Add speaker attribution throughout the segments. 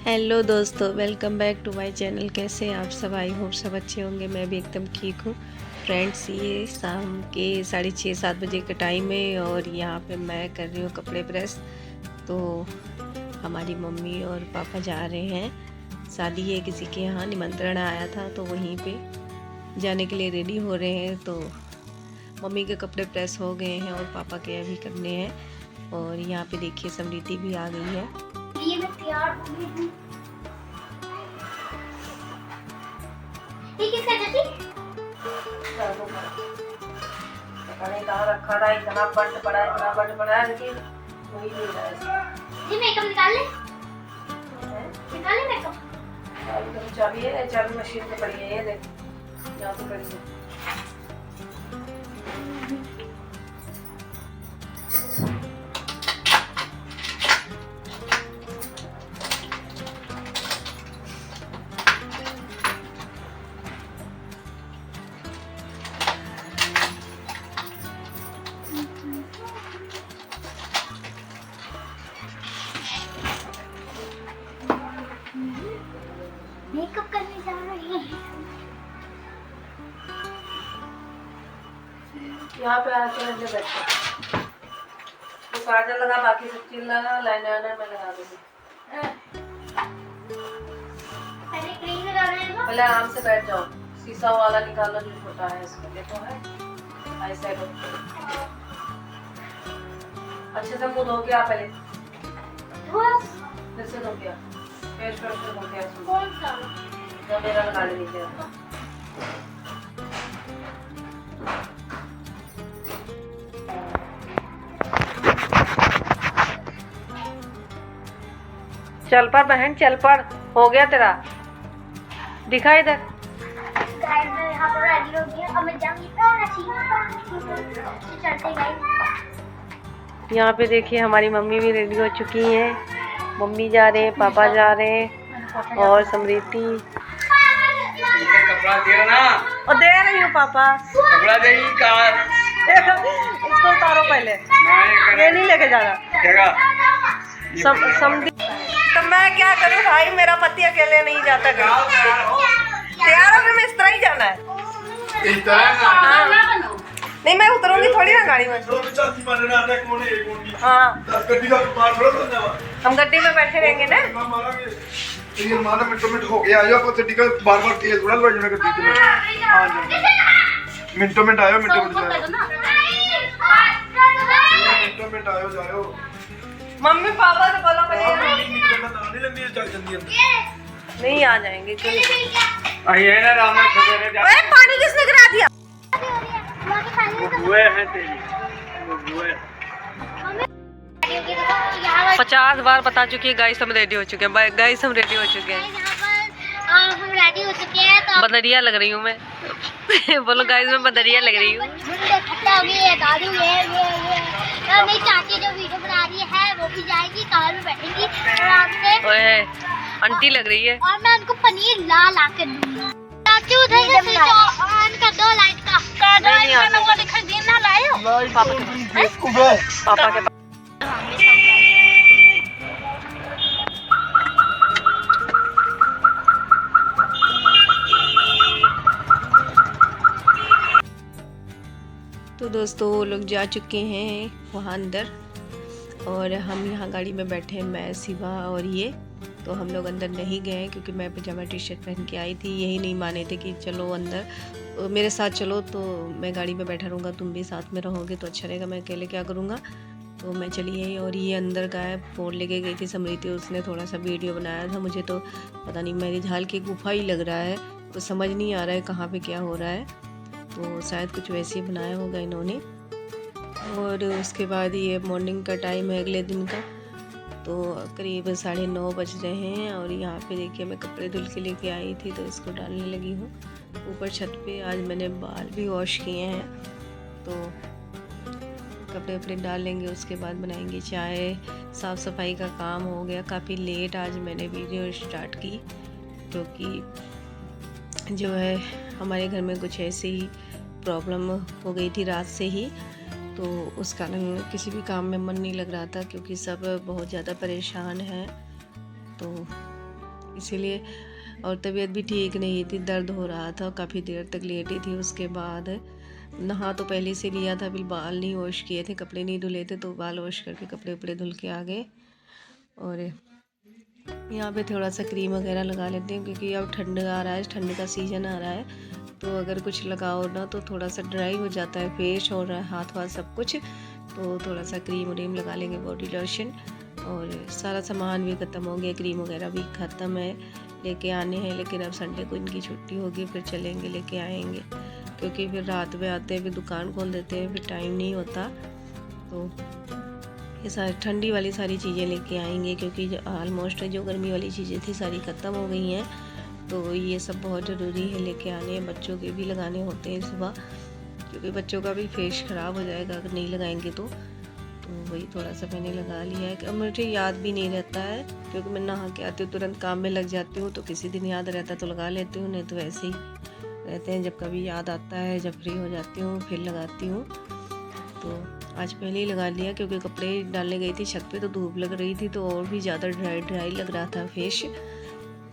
Speaker 1: Hello दोस्तों, welcome back to my channel. कैसे हैं आप सब? आई होप सब अच्छे होंगे। मैं भी एकदम ठीक हूँ। फ्रेंड्स, ये शाम के 6:30-7 बजे का टाइम है और यहाँ पे मैं कर रही हूँ कपड़े प्रेस। तो हमारी मम्मी और पापा जा रहे हैं, शादी है किसी के यहाँ, निमंत्रण आया था तो वहीं पे जाने के लिए रेडी हो रहे हैं। तो मम्मी के कपड़े प्रेस हो गए हैं और पापा के अभी करने हैं। और यहाँ पे देखिए समृद्धि भी आ गई है।
Speaker 2: ये मैं तैयार हो गई हूँ। ये किसका चाची?
Speaker 1: पता कहाँ रखा था, इतना बंद पड़ा है लेकिन वही नहीं रहा है।
Speaker 2: जी मेकअप निकाल ले। निकाल ले मेकअप।
Speaker 1: चाबी है, चाबी मशीन में पड़ी है, ये देख यहाँ पे पड़ी है।
Speaker 2: मेकअप करने जा रहे हैं।
Speaker 1: यहाँ पे आके रख दे बैठो। तो काजल लगा, बाकी सब चीज लगा, लाइनर में लगा दूंगी।
Speaker 2: पहले क्रीम लगा रहे हैं ना।
Speaker 1: पहले आराम से बैठ जाओ। शीशा वाला निकालो जो छोटा है, इसको देखो है ऐसे करो। अच्छे से मुंह धो के आ, पहले फिर से धो के आ, फेस वॉश से धो के आ।
Speaker 2: कौन सा?
Speaker 1: जब मेरा लगा ले नीचे। चल पर बहन, चल पर, हो गया तेरा। दिखा इधर।
Speaker 2: गाइस मैं यहाँ पर रेडी हो गई हूँ। अब मैं जाऊँगी चलते गाइस।
Speaker 1: यहाँ पे देखिए हमारी मम्मी भी रेडी हो चुकी हैं। मम्मी जा रहे हैं, पापा जा रहे हैं और समृद्धि।
Speaker 3: कपड़ा दे ना।
Speaker 1: और दे रही हूँ पापा।
Speaker 3: कपड़ा दे कार।
Speaker 1: इसको उतारो पहले, ये नहीं लेके जाना। समृद्धि तो मैं क्या करूँ भाई, मेरा पति अकेले नहीं जाता कहीं। तैयार हो, मैं इस तरह ही जाना है। हाँ। नहीं, मैं उतरूंगी थोड़ी ना गाड़ी में। हाँ, हम गड्डी में बैठे रहेंगे ना।
Speaker 4: हो गया बार-बार तेल थोड़ा लगा गड्डी में। मिनटों में आयो, मिनटों आयो जाओ।
Speaker 1: मम्मी पापा से बोलो पहले। नहीं आ जाएंगे क्यों नहीं?
Speaker 3: ये ना राम सवेरे जा।
Speaker 1: ओए, पानी किसने गिरा दिया?
Speaker 3: बुए हैं तेरी, बुए।
Speaker 1: 50 बार बता चुकी है गाइस, हम रेडी हो चुके हैं। गाइस हम रेडी हो चुके हैं।
Speaker 2: हम रेडी हो चुके हैं। तो
Speaker 1: बदरिया लग रही हूँ मैं। बोलो गाइस, मैं बदरिया लग रही हूँ।
Speaker 2: दादू ये मेरी चाची जो वीडियो बना रही है वो भी जाएगी, कार में बैठेंगी आराम से।
Speaker 1: ओए, आंटी लग रही है।
Speaker 2: और मैं उनको पनीर ला के दूंगी। चाची उधर से स्विच ऑन कर दो लाइट का।
Speaker 1: नहीं आता।
Speaker 2: वो दिखाई देना लाए
Speaker 1: पापा के पास। तो दोस्तों वो लोग जा चुके हैं वहाँ अंदर और हम यहाँ गाड़ी में बैठे हैं, मैं, शिवा और ये। तो हम लोग अंदर नहीं गए क्योंकि मैं पजामा टी शर्ट पहन के आई थी। यही नहीं माने थे कि चलो अंदर मेरे साथ चलो, तो मैं गाड़ी में बैठा रहूँगा, तुम भी साथ में रहोगे तो अच्छा रहेगा, मैं अकेले क्या करूँगा। तो मैं चली आई और ये अंदर गए, फ़ोन लेके गई थी समृद्धि, उसने थोड़ा सा वीडियो बनाया था। मुझे तो पता नहीं, मेरी झाल की गुफा ही लग रहा है, तो समझ नहीं आ रहा है कहाँ पर क्या हो रहा है। तो शायद कुछ वैसे ही बनाया होगा इन्होंने। और उसके बाद ये मॉर्निंग का टाइम है अगले दिन का। तो करीब 9:30 बज रहे हैं और यहाँ पे देखिए मैं कपड़े धुल के लेके आई थी तो इसको डालने लगी हूँ ऊपर छत पे। आज मैंने बाल भी वॉश किए हैं, तो कपड़े वपड़े डाल लेंगे, उसके बाद बनाएंगे चाय। साफ़ सफाई का काम हो गया। काफ़ी लेट आज मैंने वीडियो स्टार्ट की क्योंकि जो है हमारे घर में कुछ ऐसे ही प्रॉब्लम हो गई थी रात से ही, तो उस कारण किसी भी काम में मन नहीं लग रहा था क्योंकि सब बहुत ज़्यादा परेशान हैं। तो इसीलिए। और तबीयत भी ठीक नहीं थी, दर्द हो रहा था, काफ़ी देर तक लेटी थी। उसके बाद नहा तो पहले से लिया था, फिर बाल नहीं वॉश किए थे, कपड़े नहीं धुले थे, तो बाल वॉश करके कपड़े उपड़े धुल के आ गए। और यहाँ पे थोड़ा सा क्रीम वगैरह लगा लेते हैं क्योंकि अब ठंड आ रहा है, ठंड का सीज़न आ रहा है, तो अगर कुछ लगाओ ना तो थोड़ा सा ड्राई हो जाता है फेस और हाथ वाथ सब कुछ। तो थोड़ा सा क्रीम व्रीम लगा लेंगे, बॉडी लोशन। और सारा सामान भी ख़त्म हो गया, क्रीम वगैरह भी ख़त्म है, लेके आने हैं। लेकिन अब संडे को इनकी छुट्टी होगी, फिर चलेंगे लेके आएंगे, क्योंकि फिर रात में आते हैं, फिर दुकान खोल देते हैं, फिर टाइम नहीं होता। तो ये सारी ठंडी वाली सारी चीज़ें लेके आएंगे, क्योंकि ऑलमोस्ट जो गर्मी वाली चीज़ें थी सारी ख़त्म हो गई हैं। तो ये सब बहुत ज़रूरी है लेके आने, बच्चों के भी लगाने होते हैं सुबह, क्योंकि बच्चों का भी फेस ख़राब हो जाएगा अगर नहीं लगाएंगे तो वही थोड़ा सा मैंने लगा लिया है। अब मुझे याद भी नहीं रहता है, क्योंकि मैं नहा के आती हूँ तुरंत काम में लग जाती हूँ, तो किसी दिन याद रहता तो लगा लेती हूँ, नहीं तो ऐसे ही रहते हैं। जब कभी याद आता है, जब फ्री हो जाती हूँ फिर लगाती हूँ। तो आज पहले ही लगा लिया, क्योंकि कपड़े डालने गई थी छत पे, तो धूप लग रही थी, तो और भी ज़्यादा ड्राई लग रहा था फेस।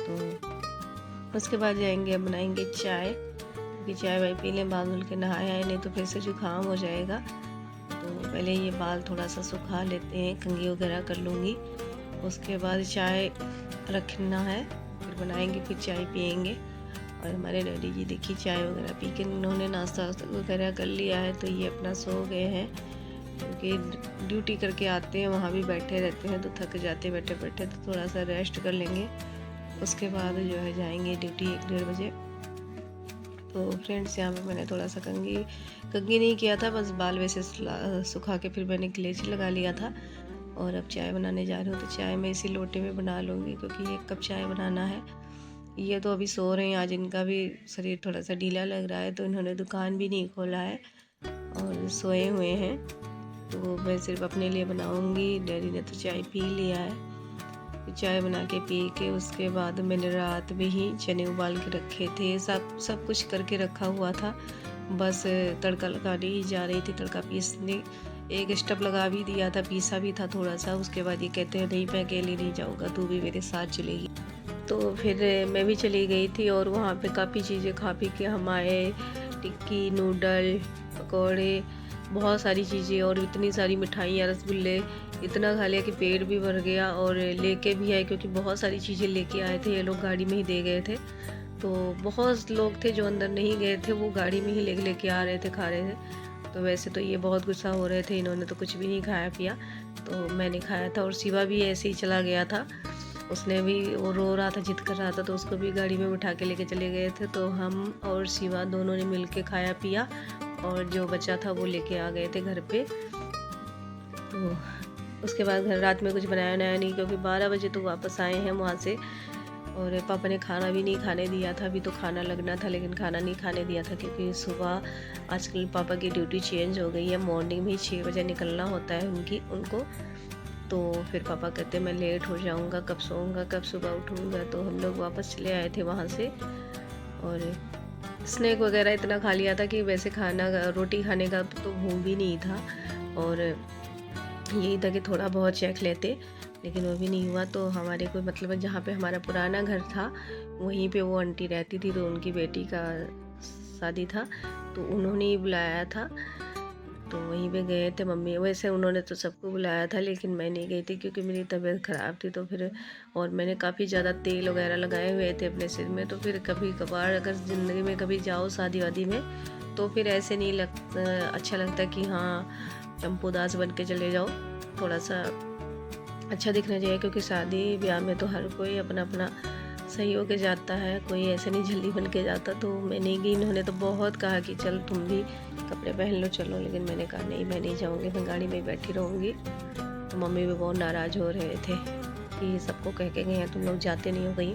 Speaker 1: तो उसके बाद जाएंगे, अब बनाएंगे चाय, क्योंकि चाय वाय पी लें, बाल धुल के नहाया है, नहीं तो फिर से जुकाम हो जाएगा। तो पहले ये बाल थोड़ा सा सुखा लेते हैं, कंघी वगैरह कर लूँगी, उसके बाद चाय रखना है, फिर बनाएंगे, फिर चाय पियेंगे। और हमारे डैडी जी देखिए चाय वगैरह पी के उन्होंने नाश्ता वगैरह कर लिया है, तो ये अपना सो गए हैं, क्योंकि ड्यूटी करके आते हैं, वहाँ भी बैठे रहते हैं, तो थक जाते बैठे बैठे, तो थोड़ा सा रेस्ट कर लेंगे। उसके बाद जो है जाएंगे ड्यूटी 1-1:30 बजे। तो फ्रेंड्स यहाँ पे मैंने थोड़ा सा कंघी नहीं किया था, बस बाल वैसे सुखा के फिर मैंने क्लेच लगा लिया था। और अब चाय बनाने जा रही हूँ, तो चाय मैं इसी लोटे में बना लूँगी, क्योंकि 1 कप चाय बनाना है। ये तो अभी सो रहे हैं, आज इनका भी शरीर थोड़ा सा ढीला लग रहा है, तो इन्होंने दुकान भी नहीं खोला है और सोए हुए हैं। तो मैं सिर्फ अपने लिए बनाऊँगी, डैडी ने तो चाय पी लिया है। चाय बना के पी के उसके बाद मैंने रात में ही चने उबाल के रखे थे, सब कुछ करके रखा हुआ था, बस तड़का लगाने ही जा रही थी, तड़का पीसने। एक स्टव लगा भी दिया था, पीसा भी था थोड़ा सा। उसके बाद ये कहते हैं नहीं मैं अकेले नहीं जाऊँगा, तू भी मेरे साथ चलेगी। तो फिर मैं भी चली गई थी, और वहाँ पे काफ़ी चीज़ें खा पी के हम आए, टिक्की, नूडल, पकौड़े, बहुत सारी चीज़ें, और इतनी सारी मिठाइयाँ, रसगुल्ले, इतना खा लिया कि पेट भी भर गया। और लेके भी आए, क्योंकि बहुत सारी चीज़ें लेके आए थे, ये लोग गाड़ी में ही दे गए थे। तो बहुत लोग थे जो अंदर नहीं गए थे, वो गाड़ी में ही लेके आ रहे थे, खा रहे थे। तो वैसे तो ये बहुत गुस्सा हो रहे थे, इन्होंने तो कुछ भी नहीं खाया पिया, तो मैंने खाया था। और शिवा भी ऐसे ही चला गया था, उसने भी, वो रो रहा था, जिद कर रहा था, तो उसको भी गाड़ी में बिठा के लेके चले गए थे। तो हम और शिवा दोनों ने मिल के खाया पिया, और जो बचा था वो लेके आ गए थे घर पे। तो उसके बाद घर रात में कुछ बनाया नहीं, क्योंकि 12 बजे तो वापस आए हैं वहाँ से, और पापा ने खाना भी नहीं खाने दिया था। अभी तो खाना लगना था, लेकिन खाना नहीं खाने दिया था, क्योंकि सुबह आजकल पापा की ड्यूटी चेंज हो गई है, मॉर्निंग में ही 6 बजे निकलना होता है उनको। तो फिर पापा कहते मैं लेट हो जाऊँगा, कब सोऊंगा, कब सुबह उठूँगा। तो हम लोग वापस चले आए थे वहाँ से, और स्नैक वगैरह इतना खा लिया था कि वैसे रोटी खाने का तो भूख भी नहीं था, और यही था कि थोड़ा बहुत चेक लेते, लेकिन वो भी नहीं हुआ। तो हमारे कोई मतलब जहाँ पे हमारा पुराना घर था वहीं पे वो आंटी रहती थी, तो उनकी बेटी का शादी था, तो उन्होंने ही बुलाया था, तो वहीं पे गए थे मम्मी। वैसे उन्होंने तो सबको बुलाया था, लेकिन मैं नहीं गई थी, क्योंकि मेरी तबीयत ख़राब थी। तो फिर, और मैंने काफ़ी ज़्यादा तेल वगैरह लगाए हुए थे अपने सिर में, तो फिर कभी कभार अगर ज़िंदगी में कभी जाओ शादी वादी में, तो फिर ऐसे नहीं अच्छा लगता कि हाँ चंपूदास बन के चले जाओ, थोड़ा सा अच्छा दिखना चाहिए, क्योंकि शादी ब्याह में तो हर कोई अपना अपना सही होके जाता है, कोई ऐसे नहीं जल्दी बन के जाता। तो मैं नहीं गई, इन्होंने तो बहुत कहा कि चल तुम भी कपड़े पहन लो, चलो, लेकिन मैंने कहा नहीं, मैं नहीं जाऊँगी, मैं गाड़ी में बैठी रहूँगी। तो मम्मी भी बहुत नाराज़ हो रहे थे कि सबको कह के गए हैं, तुम लोग जाते नहीं हो कहीं।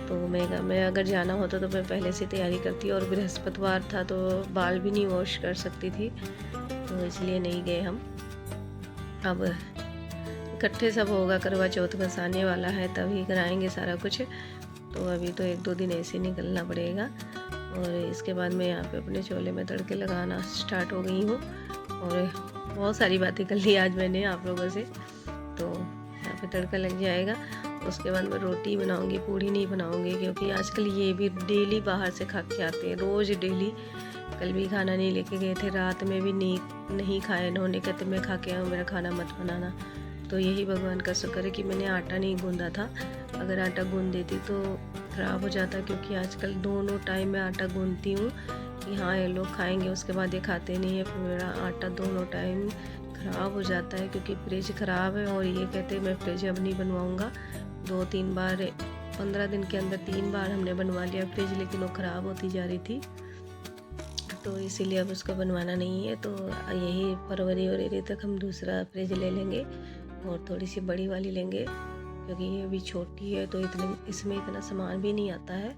Speaker 1: तो मैं अगर जाना होता तो मैं पहले से तैयारी करती, और बृहस्पतिवार था तो बाल भी नहीं वॉश कर सकती थी, तो इसलिए नहीं गए हम। अब इकट्ठे सब होगा, करवा चौथ बस आने वाला है, तभी कराएंगे सारा कुछ। तो अभी तो 1-2 दिन ऐसे निकलना पड़ेगा। और इसके बाद मैं यहाँ पे अपने चोले में तड़के लगाना स्टार्ट हो गई हूँ, और बहुत सारी बातें कर ली आज मैंने आप लोगों से। तो यहाँ पे तड़का लग जाएगा, उसके बाद मैं रोटी बनाऊंगी, पूड़ी नहीं बनाऊंगी, क्योंकि आजकल ये भी डेली बाहर से खा के आते हैं, रोज़ डेली। कल भी खाना नहीं लेके गए थे, रात में भी नहीं खाए इन्होंने, कहते मैं खा के आऊँ, मेरा खाना मत बनाना। तो यही भगवान का शुक्र है कि मैंने आटा नहीं गूंदा था, अगर आटा गूंद देती तो ख़राब हो जाता, क्योंकि आजकल दोनों टाइम मैं आटा गूंदती हूँ कि हाँ ये लोग खाएंगे, उसके बाद ये खाते नहीं है, फिर मेरा आटा दोनों टाइम ख़राब हो जाता है, क्योंकि फ्रिज ख़राब है। और ये कहते मैं फ्रिज अब नहीं बनवाऊँगा। 2-3 बार 15 दिन के अंदर 3 बार हमने बनवा लिया फ्रिज, लेकिन वो ख़राब होती जा रही थी, तो इसीलिए अब उसको बनवाना नहीं है। तो यही फरवरी वरवरी तक हम दूसरा फ्रिज ले लेंगे और थोड़ी सी बड़ी वाली लेंगे, क्योंकि ये अभी छोटी है तो इसमें इतना सामान भी नहीं आता है।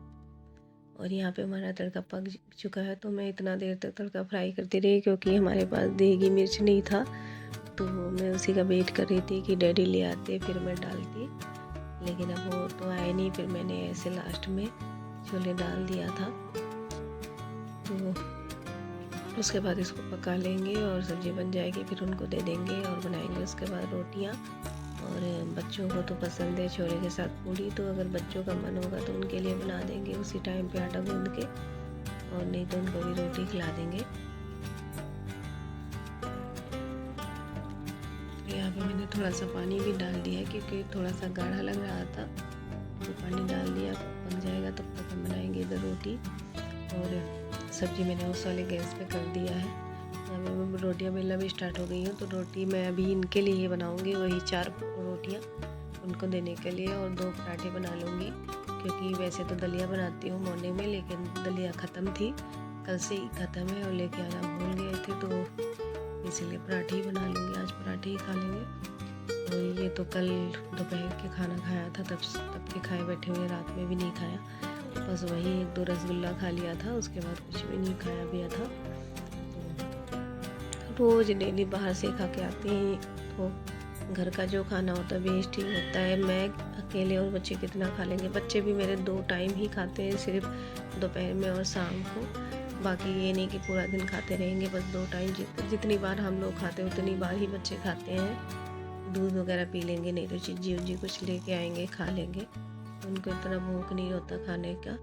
Speaker 1: और यहाँ पे हमारा तड़का पक चुका है, तो मैं इतना देर तक तड़का फ्राई करती रही, क्योंकि हमारे पास देगी मिर्च नहीं था, तो मैं उसी का वेट कर रही थी कि डैडी ले आते फिर मैं डालती, लेकिन अब वो तो आए नहीं। फिर मैंने ऐसे लास्ट में छोले डाल दिया था। तो उसके बाद इसको पका लेंगे और सब्ज़ी बन जाएगी, फिर उनको दे देंगे और बनाएंगे उसके बाद रोटियाँ। और बच्चों को तो पसंद है छोले के साथ पूड़ी, तो अगर बच्चों का मन होगा तो उनके लिए बना देंगे उसी टाइम पे आटा गूंद के, और नहीं तो उनको भी रोटी खिला देंगे। यहाँ पे मैंने थोड़ा सा पानी भी डाल दिया है, क्योंकि थोड़ा सा गाढ़ा लग रहा था, तो पानी डाल दिया, पक जाएगा तब तक हम बनाएंगे इधर रोटी। और सब्ज़ी मैंने उस वाले गैस पे कर दिया है। यहाँ पे मैं रोटियाँ बेलना भी स्टार्ट हो गई हूँ, तो रोटी मैं अभी इनके लिए ही बनाऊँगी, वही 4 रोटियाँ उनको देने के लिए, और 2 पराठे बना लूँगी, क्योंकि वैसे तो दलिया बनाती हूँ मॉर्निंग में, लेकिन दलिया ख़त्म थी, कल से ही ख़त्म है और लेके आना भूल गए थे, तो इसीलिए पराठे ही बना लूँगी, आज पराठे ही खा लेंगे। और ये तो कल दोपहर के खाना खाया था, तब के खाए बैठे हुए, रात में भी नहीं खाया, बस वही 1-2 रसगुल्ला खा लिया था, उसके बाद कुछ भी नहीं खाया भी था। तो रोज़ डेली बाहर से खा के आते हैं, तो घर का जो खाना होता है वेस्ट ही होता है। मैं अकेले और बच्चे कितना खा लेंगे, बच्चे भी मेरे 2 टाइम ही खाते हैं, सिर्फ दोपहर में और शाम को, बाकी ये नहीं कि पूरा दिन खाते रहेंगे, बस 2 टाइम जितनी बार हम लोग खाते हैं उतनी बार ही बच्चे खाते हैं। दूध वगैरह पी लेंगे, नहीं तो चिज्जी उज्जी कुछ लेके आएंगे खा लेंगे, उनको इतना भूख नहीं होता खाने का।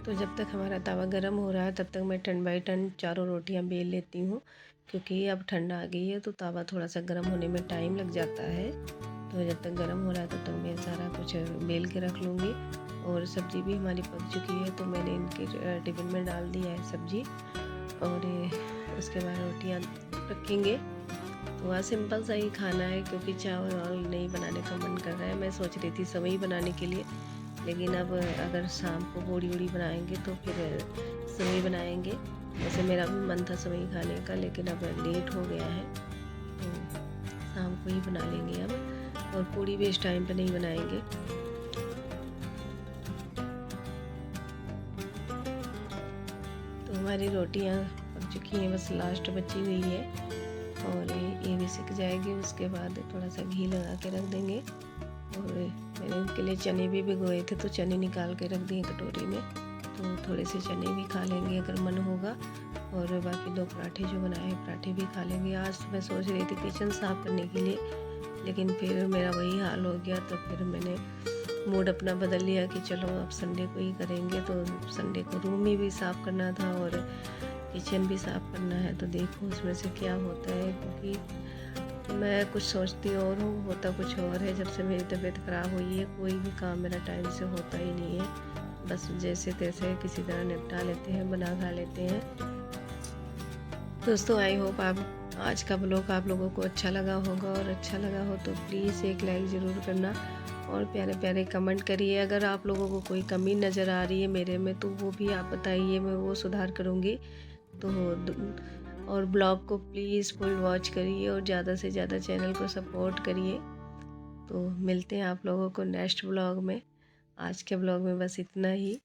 Speaker 1: तो जब तक हमारा तवा गर्म हो रहा है तब तक मैं टर्न बाई टर्न 4 रोटियां बेल लेती हूँ, क्योंकि अब ठंडा आ गई है तो तवा थोड़ा सा गर्म होने में टाइम लग जाता है। तो जब तक गर्म हो रहा है तब तक मैं सारा कुछ बेल के रख लूँगी। और सब्ज़ी भी हमारी पक चुकी है, तो मैंने इनके टिफ़िन में डाल दिया है सब्ज़ी, और उसके बाद रोटियाँ रखेंगे। तो आज सिंपल सा ही खाना है, क्योंकि चावल वावल नहीं बनाने का मन कर रहा है। मैं सोच रही थी सेवई बनाने के लिए, लेकिन अब अगर शाम को पूड़ी उड़ी बनाएंगे तो फिर सेवई बनाएंगे। वैसे मेरा भी मन था सेवई खाने का, लेकिन अब लेट हो गया है, तो शाम को ही बना लेंगे अब। और पूड़ी भी इस टाइम पे नहीं बनाएंगे। तो हमारी रोटियां पक चुकी हैं, बस लास्ट बची हुई है, और ये भी सिक जाएगी। उसके बाद थोड़ा सा घी लगा के रख देंगे। और मैंने इनके लिए चने भी भिगोए थे, तो चने निकाल के रख दिए कटोरी में, तो थोड़े से चने भी खा लेंगे अगर मन होगा। और बाकी 2 पराठे जो बनाए हैं पराठे भी खा लेंगे। आज मैं सोच रही थी किचन साफ़ करने के लिए, लेकिन फिर मेरा वही हाल हो गया, तो फिर मैंने मूड अपना बदल लिया कि चलो अब संडे को ही करेंगे। तो संडे को रूम ही भी साफ़ करना था और किचन भी साफ़ करना है, तो देखो उसमें से क्या होता है, क्योंकि मैं कुछ सोचती और हूँ, होता कुछ और है। जब से मेरी तबीयत ख़राब हुई है कोई भी काम मेरा टाइम से होता ही नहीं है, बस जैसे तैसे किसी तरह निपटा लेते हैं, बना खा लेते हैं। दोस्तों आई होप आप आज का ब्लॉग आप लोगों को अच्छा लगा होगा, और अच्छा लगा हो तो प्लीज़ एक लाइक ज़रूर करना और प्यारे प्यारे कमेंट करिए। अगर आप लोगों को कोई कमी नज़र आ रही है मेरे में तो वो भी आप बताइए, मैं वो सुधार करूँगी। तो और ब्लॉग को प्लीज़ फुल वॉच करिए और ज़्यादा से ज़्यादा चैनल को सपोर्ट करिए। तो मिलते हैं आप लोगों को नेक्स्ट ब्लॉग में। आज के ब्लॉग में बस इतना ही।